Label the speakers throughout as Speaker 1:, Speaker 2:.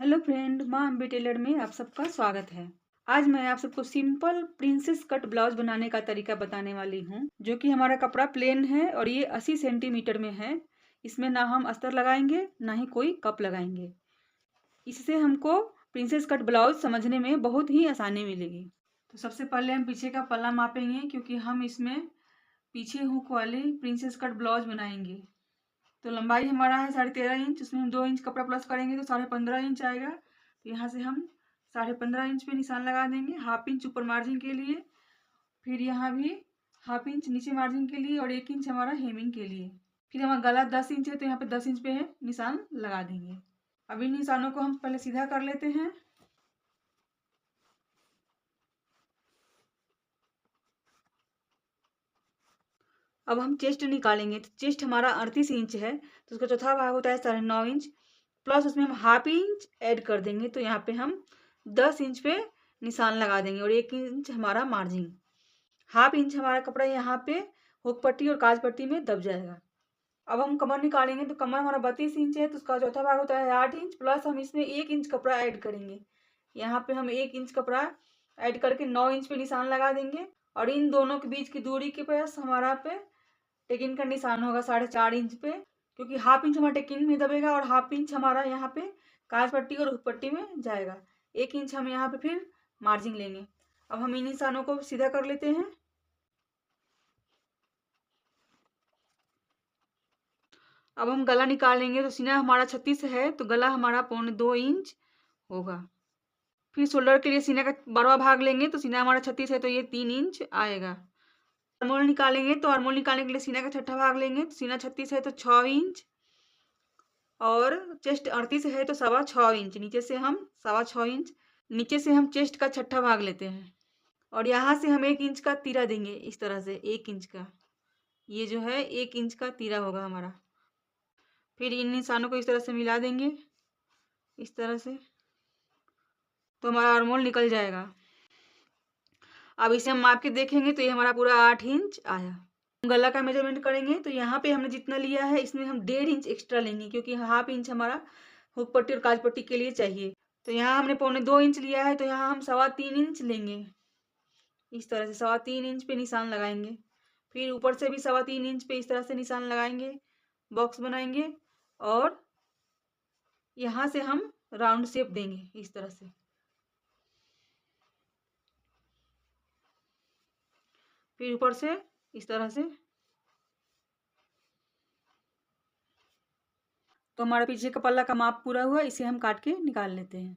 Speaker 1: Hello friend, माँ Ambe Taylor में आप सबका स्वागत है। आज मैं आप सबको सिंपल प्रिंसेस कट ब्लाउज बनाने का तरीका बताने वाली हूँ, जो कि हमारा कपड़ा प्लेन है और ये 80 सेंटीमीटर में है। इसमें ना हम अस्तर लगाएंगे ना ही कोई कप लगाएंगे। इससे हमको प्रिंसेस कट ब्लाउज समझने में बहुत ही आसानी मिलेगी। तो सबसे पहले हम पीछे का पल्ला मापेंगे, क्योंकि हम इसमें पीछे हुक वाली प्रिंसेस कट ब्लाउज बनाएंगे। तो लंबाई हमारा है 13.5 इंच, उसमें हम 2 इंच कपड़ा प्लस करेंगे तो 15.5 इंच आएगा। तो यहाँ से हम 15.5 इंच पे निशान लगा देंगे, 1/2 इंच ऊपर मार्जिन के लिए, फिर यहाँ भी 1/2 इंच नीचे मार्जिन के लिए और 1 इंच हमारा हेमिंग के लिए। फिर हमारा गला 10 इंच है तो यहाँ पे 10 इंच पे है निशान लगा देंगे। अब इन निशानों को हम पहले सीधा कर लेते हैं। अब हम चेस्ट निकालेंगे, तो चेस्ट हमारा 38 इंच है, तो उसका चौथा भाग होता है 9.5 इंच, प्लस उसमें हम 1/2 इंच ऐड कर देंगे, तो यहाँ पे हम 10 इंच पे निशान लगा देंगे और 1 इंच हमारा मार्जिन। 1/2 इंच हमारा कपड़ा यहाँ पे हुक पट्टी और काज पट्टी में दब जाएगा। अब हम कमर निकालेंगे, तो कमर हमारा 32 इंच है, तो उसका चौथा भाग होता है 8 इंच, प्लस हम इसमें 1 इंच कपड़ा ऐड करेंगे। यहाँ पे हम 1 इंच कपड़ा ऐड करके 9 इंच पे निशान लगा देंगे और इन दोनों के बीच की दूरी के पास हमारा पे टेकिन का निशान होगा 4.5 इंच पे, क्योंकि 1/2 इंच हमारा टेकिन में दबेगा और 1/2 इंच हमारा यहाँ पे काज पट्टी और हुक पट्टी में जाएगा। 1 इंच हम यहाँ पे फिर मार्जिन लेंगे। अब हम इन निशानों को सीधा कर लेते हैं। अब हम गला निकालेंगे, तो सीना हमारा 36 है, तो गला हमारा 1.25 इंच होगा। फिर शोल्डर के लिए सीना का 12वां भाग लेंगे, तो सीना हमारा 36 है तो ये 3 इंच आएगा। आर्मोल निकालेंगे, तो आर्मोल निकालने के लिए सीना का छठा भाग लेंगे, तो सीना 36 है तो 6 इंच और चेस्ट 38 है तो 6.25 इंच। नीचे से हम 6.25 इंच, नीचे से हम चेस्ट का छठा भाग लेते हैं और यहाँ से हम 1 इंच का तीरा देंगे, इस तरह से 1 इंच का। ये जो है 1 इंच का तीरा होगा हमारा। फिर इन निशानों को इस तरह से मिला देंगे, इस तरह से, तो हमारा आर्मोल निकल जाएगा। अब इसे हम माप के देखेंगे तो ये हमारा पूरा 8 इंच आया। गला का मेजरमेंट करेंगे, तो यहाँ पे हमने जितना लिया है इसमें हम 1.5 इंच एक्स्ट्रा लेंगे, क्योंकि 1/2 इंच हमारा हुक पट्टी और काज पट्टी के लिए चाहिए। तो यहाँ हमने 2.25 इंच लिया है, तो यहाँ हम 3.25 इंच लेंगे, इस तरह से 3.25 इंच पे निशान लगाएंगे। फिर ऊपर से भी 3.25 इंच पे इस तरह से निशान लगाएंगे, बॉक्स बनाएंगे और यहाँ से हम राउंड शेप देंगे, इस तरह से। फिर ऊपर से इस तरह से। तो हमारा पीछे का पल्ला का माप पूरा हुआ, इसे हम काट के निकाल लेते हैं।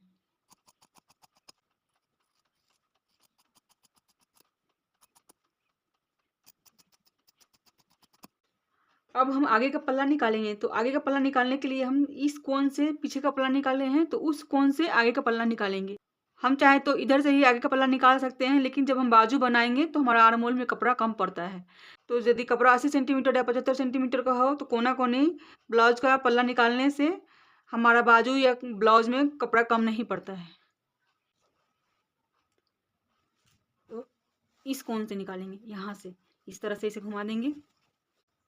Speaker 1: अब हम आगे का पल्ला निकालेंगे, तो आगे का पल्ला निकालने के लिए हम इस कोण से पीछे का पल्ला निकाले हैं, तो उस कोण से आगे का पल्ला निकालेंगे। हम चाहे तो इधर से ही आगे का पल्ला निकाल सकते हैं, लेकिन जब हम बाजू बनाएंगे तो हमारा आर्म होल में कपड़ा कम पड़ता है। तो यदि कपड़ा 80 सेंटीमीटर या 75 सेंटीमीटर का हो, तो कोना कोनी ब्लाउज का पल्ला निकालने से हमारा बाजू या ब्लाउज में कपड़ा कम नहीं पड़ता है। तो इस कोण से निकालेंगे, यहाँ से इस तरह से इसे घुमा देंगे।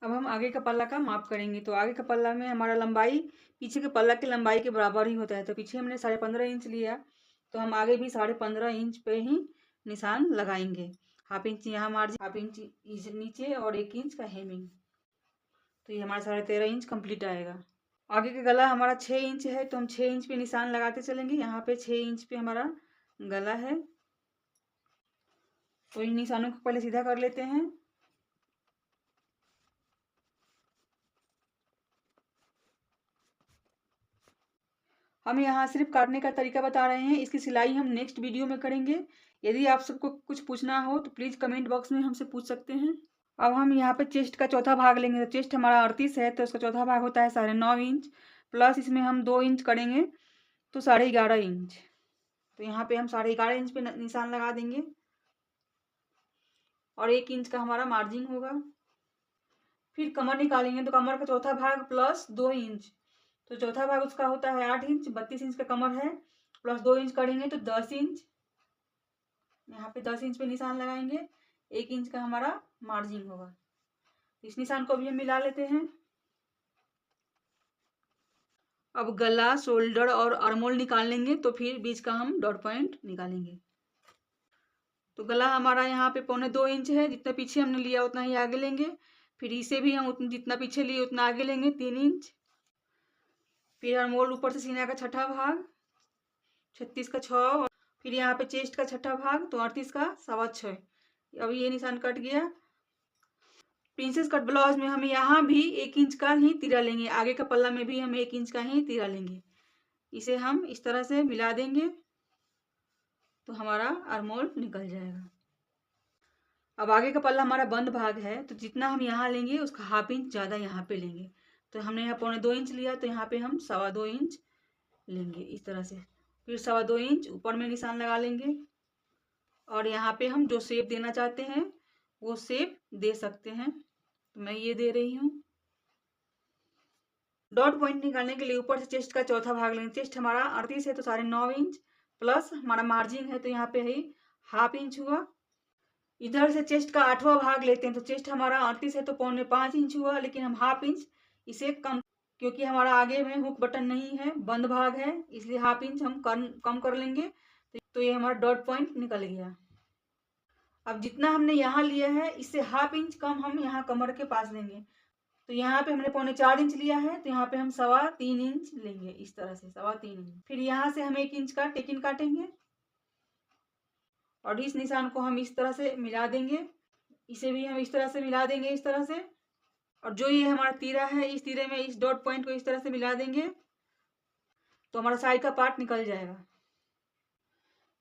Speaker 1: अब हम आगे का पल्ला का माप करेंगे, तो आगे का पल्ला में हमारा लंबाई पीछे के पल्ला की लंबाई के बराबर ही होता है। तो पीछे हमने 15.5 इंच लिया, तो हम आगे भी 15.5 इंच पे ही निशान लगाएंगे। 1/2 इंच यहाँ मार्जिन, 1/2 इंच नीचे और 1 इंच का हेमिंग, तो ये हमारा 13.5 इंच कंप्लीट आएगा। आगे का गला हमारा 6 इंच है, तो हम 6 इंच पे निशान लगाते चलेंगे। यहाँ पे 6 इंच पे हमारा गला है, तो इन निशानों को पहले सीधा कर लेते हैं। हम यहाँ सिर्फ काटने का तरीका बता रहे हैं, इसकी सिलाई हम नेक्स्ट वीडियो में करेंगे। यदि आप सबको कुछ पूछना हो तो प्लीज़ कमेंट बॉक्स में हमसे पूछ सकते हैं। अब हम यहाँ पे चेस्ट का चौथा भाग लेंगे, तो चेस्ट हमारा 38 है, तो उसका चौथा भाग होता है 9.5 इंच, प्लस इसमें हम 2 इंच करेंगे तो 11.5 इंच। तो यहाँ पे हम 11.5 इंच पे निशान लगा देंगे और 1 इंच का हमारा मार्जिन होगा। फिर कमर निकालेंगे, तो कमर का चौथा भाग प्लस 2 इंच, तो चौथा भाग उसका होता है 8 इंच, 32 इंच का कमर है, प्लस 2 इंच करेंगे तो 10 इंच। यहाँ पे 10 इंच पे निशान लगाएंगे, 1 इंच का हमारा मार्जिन होगा। इस निशान को भी हम मिला लेते हैं। अब गला, शोल्डर और आर्मोल निकाल लेंगे तो फिर बीच का हम डॉट पॉइंट निकालेंगे। तो गला हमारा यहाँ पे 1.25 इंच है, जितना पीछे हमने लिया उतना ही आगे लेंगे। फिर इसे भी हम जितना पीछे लिए उतना आगे लेंगे, 3 इंच। फिर आर्मोल ऊपर से सीना का छठा भाग, 36 का 6। फिर यहाँ पे चेस्ट का छठा भाग तो 38 का 6.25। अब ये निशान कट गया। प्रिंसेस कट ब्लाउज में हम यहाँ भी 1 इंच का ही तीरा लेंगे, आगे का पल्ला में भी हम 1 इंच का ही तीरा लेंगे। इसे हम इस तरह से मिला देंगे तो हमारा आर्मोल निकल जाएगा। अब आगे का पल्ला हमारा बंद भाग है, तो जितना हम यहाँ लेंगे उसका 1/2 इंच ज़्यादा यहाँ पे लेंगे। तो हमने यहाँ 1.25 इंच लिया, तो यहाँ पे हम 2.25 इंच लेंगे इस तरह से। फिर 2.25 इंच ऊपर में निशान लगा लेंगे और यहाँ पे हम जो शेप देना चाहते हैं वो शेप दे सकते हैं। तो मैं ये दे रही हूँ। डॉट पॉइंट निकालने के लिए ऊपर से चेस्ट का चौथा भाग लेंगे। चेस्ट हमारा 38 है तो 9.5 इंच प्लस हमारा मार्जिन है तो यहाँ पे है 1/2 इंच हुआ। इधर से चेस्ट का 8वां भाग लेते हैं, तो चेस्ट हमारा 38 है तो 4.25 इंच हुआ, लेकिन हम 1/2 इंच इसे कम, क्योंकि हमारा आगे में हुक बटन नहीं है, बंद भाग है, इसलिए 1/2 इंच हम कम कर लेंगे। तो ये हमारा डॉट पॉइंट निकल गया। अब जितना हमने यहाँ लिया है इससे 1/2 इंच कम हम यहाँ कमर के पास लेंगे। तो यहाँ पे हमने 4.25 इंच लिया है, तो यहाँ पे हम 3.25 इंच लेंगे इस तरह से, 3.25 इंच। फिर यहाँ से हम 1 इंच का टेकिन काटेंगे और इस निशान को हम इस तरह से मिला देंगे। इसे भी हम इस तरह से मिला देंगे, इस तरह से। और जो ये हमारा तीरा है, इस तीरे में इस डॉट पॉइंट को इस तरह से मिला देंगे तो हमारा साइड का पार्ट निकल जाएगा।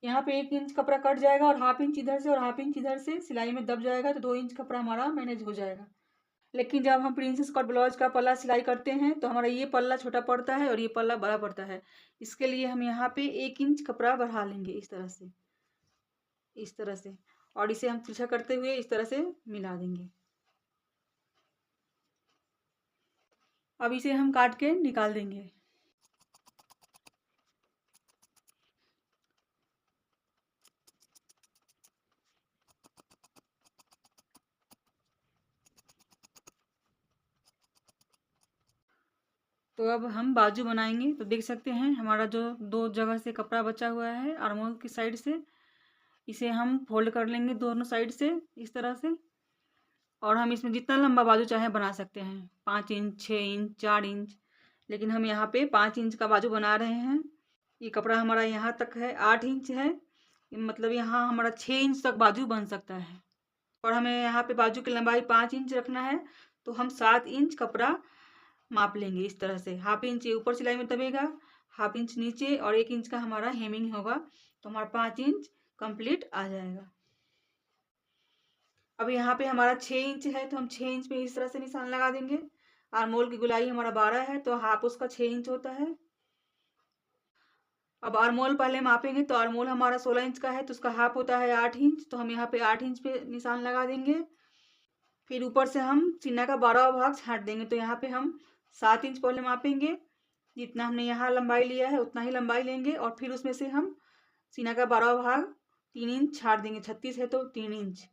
Speaker 1: यहाँ पे 1 इंच कपड़ा कट जाएगा और 1/2 इंच इधर से और 1/2 इंच इधर से सिलाई में दब जाएगा, तो 2 इंच कपड़ा हमारा मैनेज हो जाएगा। लेकिन जब हम प्रिंसेस कट ब्लाउज का पल्ला सिलाई करते हैं तो हमारा ये पल्ला छोटा पड़ता है और ये पल्ला बड़ा पड़ता है। इसके लिए हम यहाँ पे 1 इंच कपड़ा बढ़ा लेंगे इस तरह से, इस तरह से, और इसे हम तिरछा करते हुए इस तरह से मिला देंगे। अब इसे हम काट के निकाल देंगे। तो अब हम बाजू बनाएंगे। तो देख सकते हैं हमारा जो 2 जगह से कपड़ा बचा हुआ है आर्मोल की साइड से, इसे हम फोल्ड कर लेंगे दोनों साइड से इस तरह से। और हम इसमें जितना लंबा बाजू चाहे बना सकते हैं, 5 इंच, 6 इंच, 4 इंच, लेकिन हम यहाँ पे 5 इंच का बाजू बना रहे हैं। ये कपड़ा हमारा यहाँ तक है, 8 इंच है, मतलब यहाँ हमारा 6 इंच तक बाजू बन सकता है। और हमें यहाँ पे बाजू की लंबाई 5 इंच रखना है, तो हम 7 इंच कपड़ा माप लेंगे इस तरह से। 1/2 इंच ये ऊपर सिलाई में दबेगा, 1/2 इंच नीचे और 1 इंच का हमारा हेमिंग होगा, तो हमारा 5 इंच कंप्लीट आ जाएगा। अब यहाँ पे हमारा 6 इंच है, तो हम 6 इंच पे इस तरह से निशान लगा देंगे। आर्मोल की गोलाई हमारा 12 है, तो हाफ उसका 6 इंच होता है। अब आर्मोल पहले मापेंगे, तो आर्मोल हमारा 16 इंच का है, तो उसका हाफ होता है 8 इंच, तो हम यहाँ पे 8 इंच पे निशान लगा देंगे। फिर ऊपर से हम सीना का 12वां भाग छांट देंगे, तो यहाँ पे हम 7 इंच पहले मापेंगे। जितना हमने यहाँ लंबाई लिया है उतना ही लंबाई लेंगे, और फिर उसमें से हम सीना का 12वां भाग 3 इंच छाट देंगे। 36 है तो 3 इंच,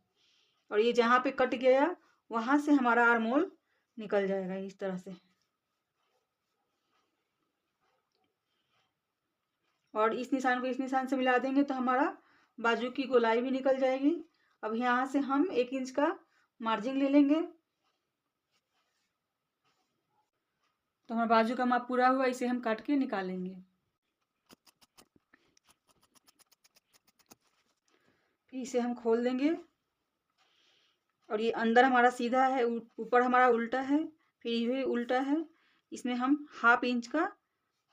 Speaker 1: और ये जहाँ पे कट गया वहाँ से हमारा आर्मोल निकल जाएगा इस तरह से। और इस निशान को इस निशान से मिला देंगे तो हमारा बाजू की गोलाई भी निकल जाएगी। अब यहाँ से हम 1 इंच का मार्जिन ले लेंगे। तो हमारा बाजू का माप पूरा हुआ, इसे हम काट के निकालेंगे। फिर इसे हम खोल देंगे, और ये अंदर हमारा सीधा है, ऊपर हमारा उल्टा है, फिर ये भी उल्टा है। इसमें हम 1/2 इंच का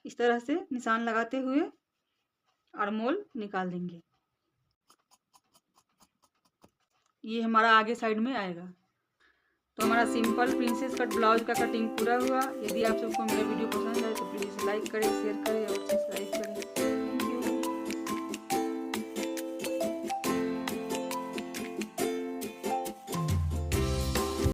Speaker 1: इस तरह से निशान लगाते हुए आर्मोल निकाल देंगे। ये हमारा आगे साइड में आएगा। तो हमारा सिंपल प्रिंसेस कट ब्लाउज का कटिंग पूरा हुआ। यदि आप सबको मेरा वीडियो पसंद है तो प्लीज़ लाइक करें, शेयर करें और